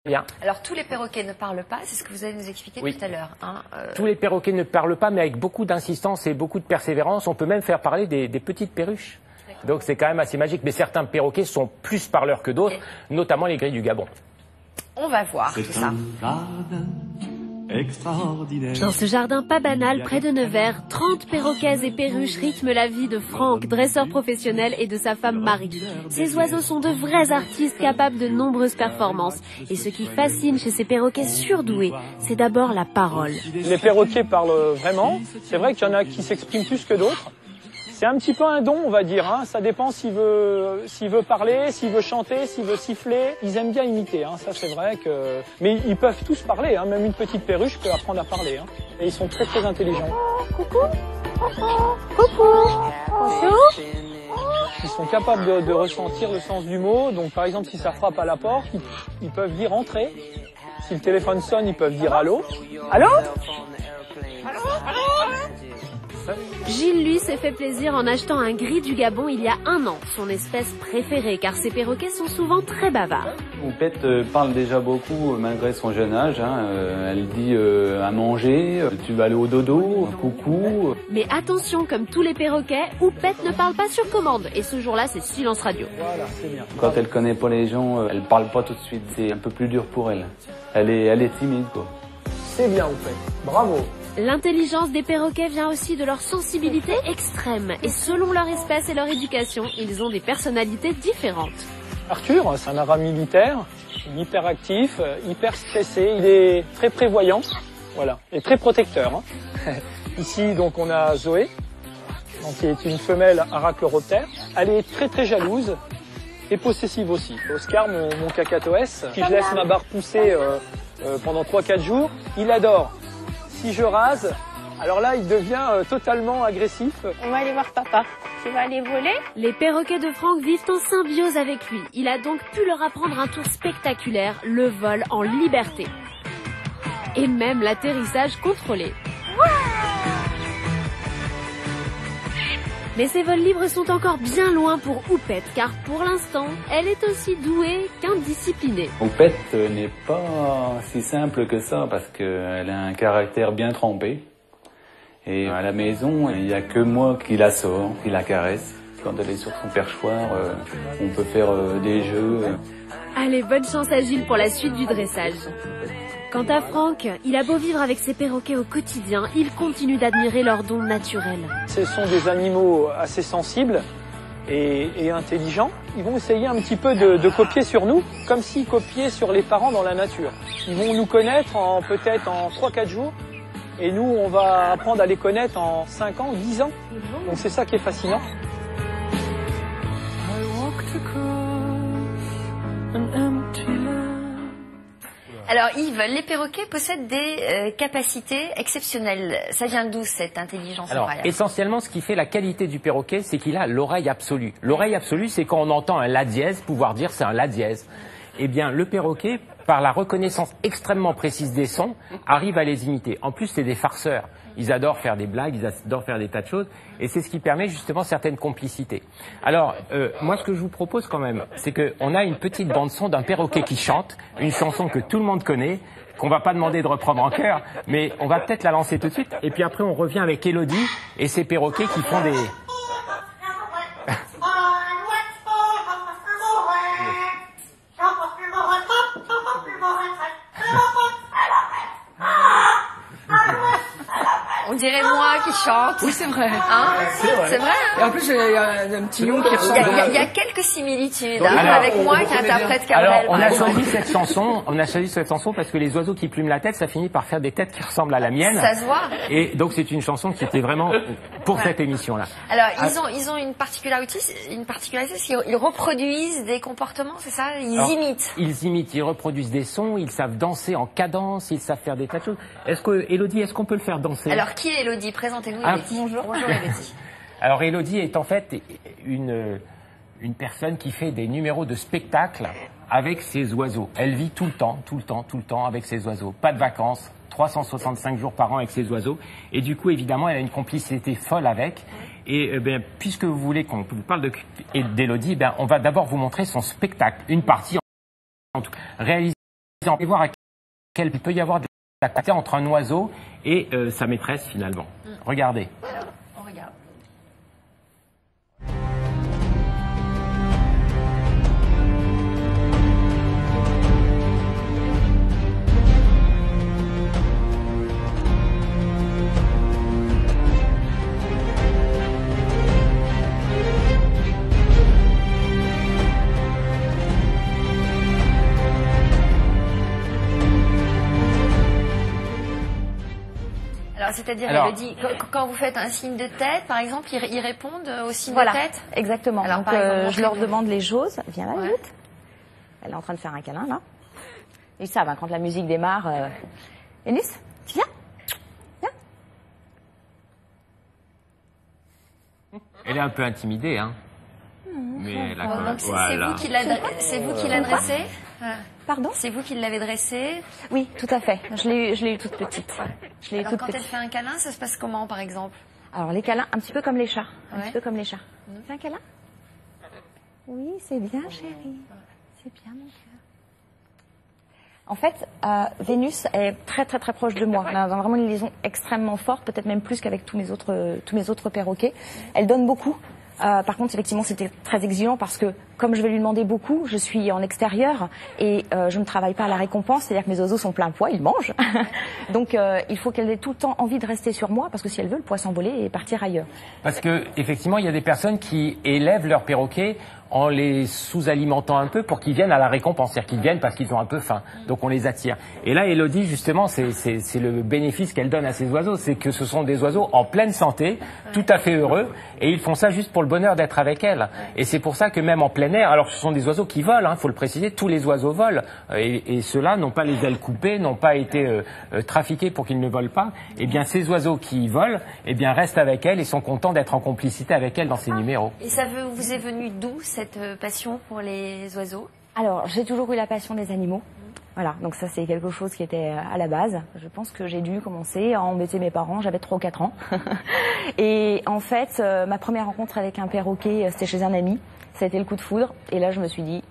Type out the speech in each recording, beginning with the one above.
Bien. Alors, tous les perroquets ne parlent pas, c'est ce que vous allez nous expliquer tout à l'heure. Hein, Tous les perroquets ne parlent pas, mais avec beaucoup d'insistance et beaucoup de persévérance, on peut même faire parler des petites perruches. Donc c'est quand même assez magique. Mais certains perroquets sont plus parleurs que d'autres, notamment les grilles du Gabon. On va voir tout ça. Dans ce jardin pas banal, près de Nevers, 30 perroquets et perruches rythment la vie de Franck, dresseur professionnel, et de sa femme Marie. Ces oiseaux sont de vrais artistes capables de nombreuses performances. Et ce qui fascine chez ces perroquets surdoués, c'est d'abord la parole. Les perroquets parlent vraiment. C'est vrai qu'il y en a qui s'expriment plus que d'autres. C'est un petit peu un don, on va dire. Hein. Ça dépend s'il veut parler, s'il veut chanter, s'il veut siffler. Ils aiment bien imiter. Hein. Ça, c'est vrai que. Mais ils peuvent tous parler. Hein. Même une petite perruche peut apprendre à parler. Hein. Et ils sont très très intelligents. Coucou. Coucou. Bonjour. Ils sont capables de ressentir le sens du mot. Donc, par exemple, si ça frappe à la porte, ils peuvent dire entrez. Si le téléphone sonne, ils peuvent dire allô. Allô? Gilles, lui, s'est fait plaisir en achetant un gris du Gabon il y a 1 an, son espèce préférée, car ces perroquets sont souvent très bavards. Oupette parle déjà beaucoup malgré son jeune âge. Hein. Elle dit à manger, tu vas aller au dodo, coucou. Mais attention, comme tous les perroquets, Oupette ne parle pas sur commande, et ce jour-là, c'est silence radio. Voilà, c'est bien. Quand elle connaît pas les gens, elle parle pas tout de suite. C'est un peu plus dur pour elle. Elle est timide, quoi. C'est bien, Oupette. Bravo. L'intelligence des perroquets vient aussi de leur sensibilité extrême, et selon leur espèce et leur éducation, ils ont des personnalités différentes. Arthur, c'est un arabe militaire, hyper actif, hyper stressé, il est très prévoyant, voilà, et très protecteur. Hein. Ici, donc, on a Zoé, donc, qui est une femelle arachléoptère. Elle est très très jalouse et possessive aussi. Oscar, mon cacatoès, si je laisse ma barre pousser pendant 3-4 jours, il adore. Si je rase, alors là, il devient totalement agressif. On va aller voir papa. Tu vas aller voler? Les perroquets de Franck vivent en symbiose avec lui. Il a donc pu leur apprendre un tour spectaculaire, le vol en liberté. Et même l'atterrissage contrôlé. Mais ces vols libres sont encore bien loin pour Oupette, car pour l'instant, elle est aussi douée qu'indisciplinée. Oupette n'est pas si simple que ça parce qu'elle a un caractère bien trempé. Et à la maison, il n'y a que moi qui la sors, qui la caresse. Quand elle est sur son perchoir, on peut faire des jeux. Allez, bonne chance à Gilles pour la suite du dressage. Quant à Franck, il a beau vivre avec ses perroquets au quotidien, il continue d'admirer leurs dons naturels. Ce sont des animaux assez sensibles et intelligents. Ils vont essayer un petit peu de copier sur nous, comme s'ils copiaient sur les parents dans la nature. Ils vont nous connaître peut-être en 3-4 jours, et nous, on va apprendre à les connaître en 5 ans ou 10 ans. Donc c'est ça qui est fascinant. Alors Yves, les perroquets possèdent des capacités exceptionnelles. Ça vient d'où cette intelligence incroyable? Essentiellement, ce qui fait la qualité du perroquet, c'est qu'il a l'oreille absolue. L'oreille absolue, c'est quand on entend un la dièse, pouvoir dire c'est un la dièse. Eh bien, le perroquet, par la reconnaissance extrêmement précise des sons, arrive à les imiter. En plus, c'est des farceurs. Ils adorent faire des blagues, ils adorent faire des tas de choses. Et c'est ce qui permet justement certaines complicités. Alors, moi, ce que je vous propose quand même, c'est qu'on a une petite bande-son d'un perroquet qui chante, une chanson que tout le monde connaît, qu'on va pas demander de reprendre en chœur, mais on va peut-être la lancer tout de suite. Et puis après, on revient avec Élodie et ses perroquets qui font des... On dirait moi qui chante. Oui, c'est vrai. Hein? C'est vrai. Et en plus, il y a un petit lion qui ressemble Il y a quelques similitudes avec moi qui interprète Cabrel. Alors, on a choisi cette chanson parce que les oiseaux qui plument la tête, ça finit par faire des têtes qui ressemblent à la mienne. Ça se voit. Et donc, c'est une chanson qui était vraiment pour cette émission-là. Alors, ils ont une particularité, c'est qu'ils reproduisent des comportements, c'est ça? Imitent. Ils imitent, ils reproduisent des sons, ils savent danser en cadence, ils savent faire des tas de choses. Élodie, est-ce qu'on peut le faire danser? Alors, qui est Élodie? Présentez-nous Élodie. Bonjour Élodie. Alors Élodie est en fait une personne qui fait des numéros de spectacle avec ses oiseaux. Elle vit tout le temps avec ses oiseaux. Pas de vacances, 365 jours par an avec ses oiseaux. Et du coup, évidemment, elle a une complicité folle avec. Et puisque vous voulez qu'on vous parle d'Élodie, on va d'abord vous montrer son spectacle. Une partie en tout cas réalisée exemple, voir à quel peut y avoir des activités entre un oiseau et sa maîtresse finalement. Regardez. Alors, on regarde. C'est-à-dire, Elodie, quand vous faites un signe de tête, par exemple, ils répondent au signe de tête? Exactement. Alors, donc, je leur demande les choses. Viens là, vite. Elle est en train de faire un câlin, là. Ils savent, hein, quand la musique démarre. Vénus, tu viens? Viens. Elle est un peu intimidée, hein. Mais elle a quand même... Voilà. C'est vous qui l'adressez? Pardon? C'est vous qui l'avez dressée? Oui, tout à fait. Je l'ai eu toute petite. Alors, quand elle fait un câlin, ça se passe comment, par exemple? Alors, les câlins, un petit peu comme les chats. Un petit peu comme les chats. Fais un câlin? Oui, c'est bien, chérie. C'est bien, mon cœur. En fait, Vénus est très, très, très proche de moi. On a vraiment une liaison extrêmement forte, peut-être même plus qu'avec tous mes autres perroquets. Elle donne beaucoup. Par contre, effectivement, c'était très exigeant parce que, comme je vais lui demander beaucoup, je suis en extérieur et je ne travaille pas à la récompense, c'est-à-dire que mes oiseaux sont plein poids, ils mangent. Donc, il faut qu'elle ait tout le temps envie de rester sur moi parce que si elle veut, elle pourrait s'envoler et partir ailleurs. Parce que, effectivement, il y a des personnes qui élèvent leurs perroquets en les sous-alimentant un peu pour qu'ils viennent à la récompense, c'est-à-dire qu'ils viennent parce qu'ils ont un peu faim, donc on les attire. Et là, Elodie, justement, c'est le bénéfice qu'elle donne à ces oiseaux, c'est que ce sont des oiseaux en pleine santé, tout à fait heureux, et ils font ça juste pour le bonheur d'être avec elle. Et c'est pour ça que même en plein air, alors ce sont des oiseaux qui volent, faut le préciser, tous les oiseaux volent, et ceux-là n'ont pas les ailes coupées, n'ont pas été trafiqués pour qu'ils ne volent pas. Eh bien, ces oiseaux qui volent, eh bien, restent avec elle et sont contents d'être en complicité avec elle dans ces numéros. Et ça vous est venu d'où cette passion pour les oiseaux? Alors, j'ai toujours eu la passion des animaux. Voilà, donc ça c'est quelque chose qui était à la base. Je pense que j'ai dû commencer à embêter mes parents, j'avais 3 ou 4 ans. Et en fait, ma première rencontre avec un perroquet, c'était chez un ami. Ça a été le coup de foudre. Et là, je me suis dit,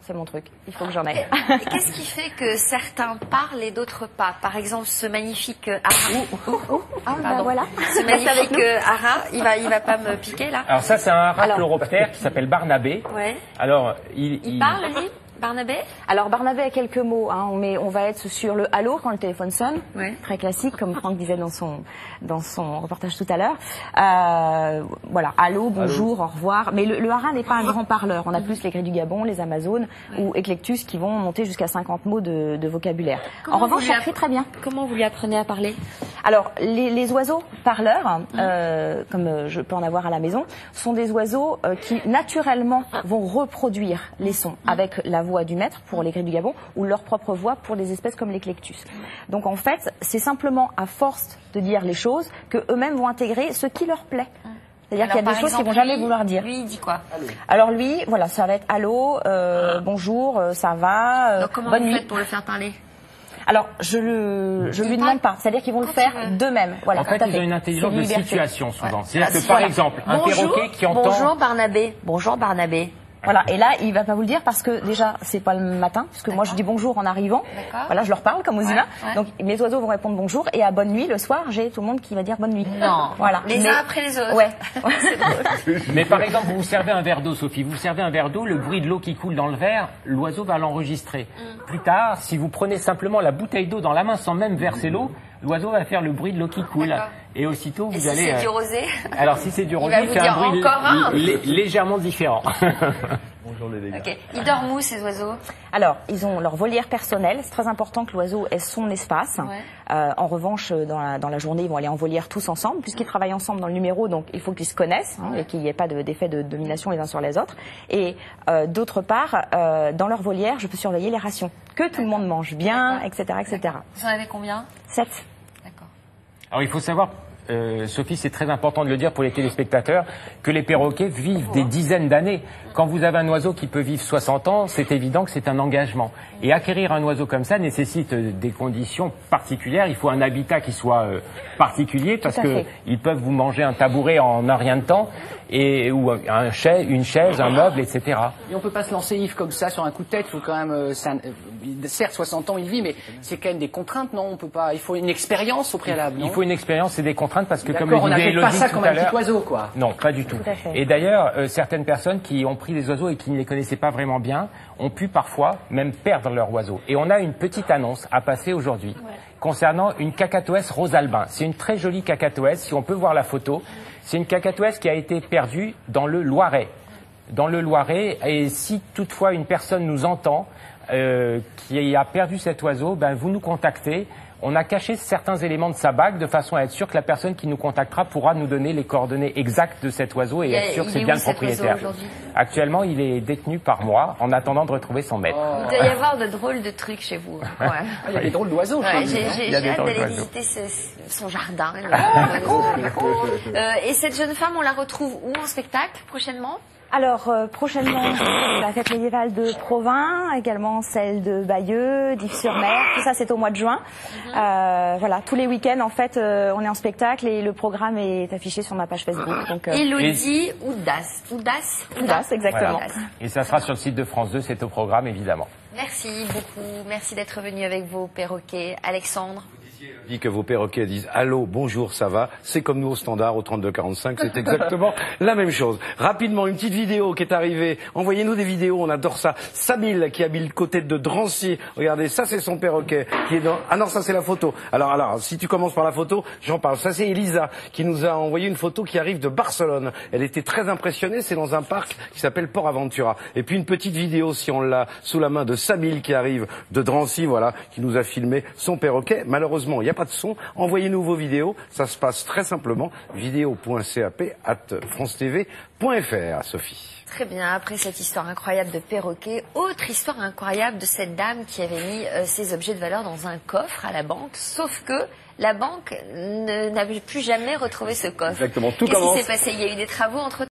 c'est mon truc, il faut que j'en aille. Et qu'est-ce qui fait que certains parlent et d'autres pas? Par exemple, ce magnifique hara. Voilà. Ce magnifique hara, il va pas me piquer là? Alors ça, c'est un hara chloroptère qui s'appelle Barnabé. Ouais. Alors, il parle, lui? Barnabé? Alors Barnabé a quelques mots, on va être sur le allô quand le téléphone sonne, très classique comme Franck disait dans son reportage tout à l'heure. Voilà, allô, bonjour, au revoir. Mais le hara n'est pas un grand parleur. On a plus les gris du Gabon, les Amazones ou Eclectus qui vont monter jusqu'à 50 mots de vocabulaire. En revanche, ça crie très bien. Comment vous lui apprenez à parler? Alors les oiseaux parleurs, comme je peux en avoir à la maison, sont des oiseaux qui naturellement vont reproduire les sons avec la voix du maître pour les gris du Gabon ou leur propre voix pour des espèces comme l'Eclectus. Donc en fait, c'est simplement à force de dire les choses que eux-mêmes vont intégrer ce qui leur plaît. C'est-à-dire qu'il y a des choses qu'ils vont jamais vouloir dire. Lui, il dit quoi? Alors lui, voilà, ça va être allô, bonjour, ça va, donc comment bonne vous nuit. faites pour le faire parler? Alors, je lui demande pas. C'est-à-dire qu'ils vont le faire d'eux-mêmes. Voilà, en fait, ils ont une intelligence de situation souvent. C'est-à-dire que, par exemple, un bonjour, perroquet qui entend... Bonjour Barnabé. Bonjour Barnabé. Voilà, et là, il va pas vous le dire parce que déjà, c'est pas le matin, puisque moi je dis bonjour en arrivant. Voilà, je leur parle comme aux humains. Donc mes oiseaux vont répondre bonjour et à bonne nuit le soir, j'ai tout le monde qui va dire bonne nuit. Non. Voilà. Les uns après les autres. Ouais. Mais par exemple, vous servez un verre d'eau, Sophie. Vous servez un verre d'eau, le bruit de l'eau qui coule dans le verre, l'oiseau va l'enregistrer. Plus tard, si vous prenez simplement la bouteille d'eau dans la main sans même verser l'eau, l'oiseau va faire le bruit de l'eau qui coule. Et aussitôt, vous allez... Si c'est du rosé? Alors, si c'est du rosé, il fait un bruit légèrement différent. Bonjour les dégâts. Ils dorment où, ces oiseaux? Alors, ils ont leur volière personnelle. C'est très important que l'oiseau ait son espace. En revanche, dans la journée, ils vont aller en volière tous ensemble, puisqu'ils travaillent ensemble dans le numéro, donc il faut qu'ils se connaissent et qu'il n'y ait pas d'effet de domination les uns sur les autres. Et d'autre part, dans leur volière, je peux surveiller les rations, que tout le monde mange bien, etc., etc. Vous en avez combien? 7. D'accord. Alors, il faut savoir... Sophie, c'est très important de le dire pour les téléspectateurs, que les perroquets vivent des dizaines d'années. Quand vous avez un oiseau qui peut vivre 60 ans, c'est évident que c'est un engagement. Et acquérir un oiseau comme ça nécessite des conditions particulières. Il faut un habitat qui soit particulier parce qu'ils peuvent vous manger un tabouret en un rien de temps. ou une chaise, un meuble, etc. Et on peut pas se lancer, Yves, comme ça sur un coup de tête. Il faut quand même, certes 60 ans il vit, mais c'est quand même des contraintes, non? On peut pas. Il faut une expérience au préalable. Non, il faut une expérience et des contraintes parce que comme le on disait n'achète pas Élodie ça tout comme à un l'heure. petit oiseau, quoi. Non, pas du tout. Et d'ailleurs, certaines personnes qui ont pris des oiseaux et qui ne les connaissaient pas vraiment bien ont pu parfois même perdre leur oiseau. Et on a une petite annonce à passer aujourd'hui concernant une cacatoès rose albin. C'est une très jolie cacatoès, si on peut voir la photo. C'est une cacatoès qui a été perdue dans le Loiret. Dans le Loiret, et si toutefois une personne nous entend qui a perdu cet oiseau, ben vous nous contactez. On a caché certains éléments de sa bague de façon à être sûr que la personne qui nous contactera pourra nous donner les coordonnées exactes de cet oiseau et être sûr que c'est bien le propriétaire. Actuellement, il est détenu par moi en attendant de retrouver son maître. Il doit y avoir de drôles de trucs chez vous. Ouais. Il y a des drôles d'oiseaux. J'ai hâte d'aller visiter son jardin. Et cette jeune femme, on la retrouve où en spectacle prochainement? Alors, prochainement, la fête médiévale de Provins, également celle de Bayeux, d'Yves-sur-Mer, tout ça c'est au mois de juin. Voilà, tous les week-ends en fait, on est en spectacle et le programme est affiché sur ma page Facebook. Donc, Élodie Oudas, exactement. Voilà. Et ça sera sur le site de France 2, c'est au programme évidemment. Merci beaucoup, merci d'être venu avec vos perroquets. Alexandre? Dit que vos perroquets disent allô, bonjour, ça va. C'est comme nous au standard au 3245, c'est exactement la même chose. Rapidement, une petite vidéo qui est arrivée. Envoyez-nous des vidéos, on adore ça. Sabil qui habite le côté de Drancy. Regardez, ça c'est son perroquet qui est dans. Ah non, ça c'est la photo. Alors, si tu commences par la photo, j'en parle. Ça c'est Elisa qui nous a envoyé une photo qui arrive de Barcelone. Elle était très impressionnée. C'est dans un parc qui s'appelle Port Aventura. Et puis une petite vidéo, si on l'a sous la main, de Sabil qui arrive de Drancy, voilà, qui nous a filmé son perroquet. Malheureusement, il n'y a pas de son. Envoyez-nous vos vidéos. Ça se passe très simplement. vidéo.cap@francetv.fr. Sophie. Très bien, après cette histoire incroyable de perroquet, autre histoire incroyable de cette dame qui avait mis ses objets de valeur dans un coffre à la banque, sauf que la banque n'avait plus jamais retrouvé ce coffre. Exactement. Tout Qu'est-ce commence. qui s'est passé? Il y a eu des travaux entre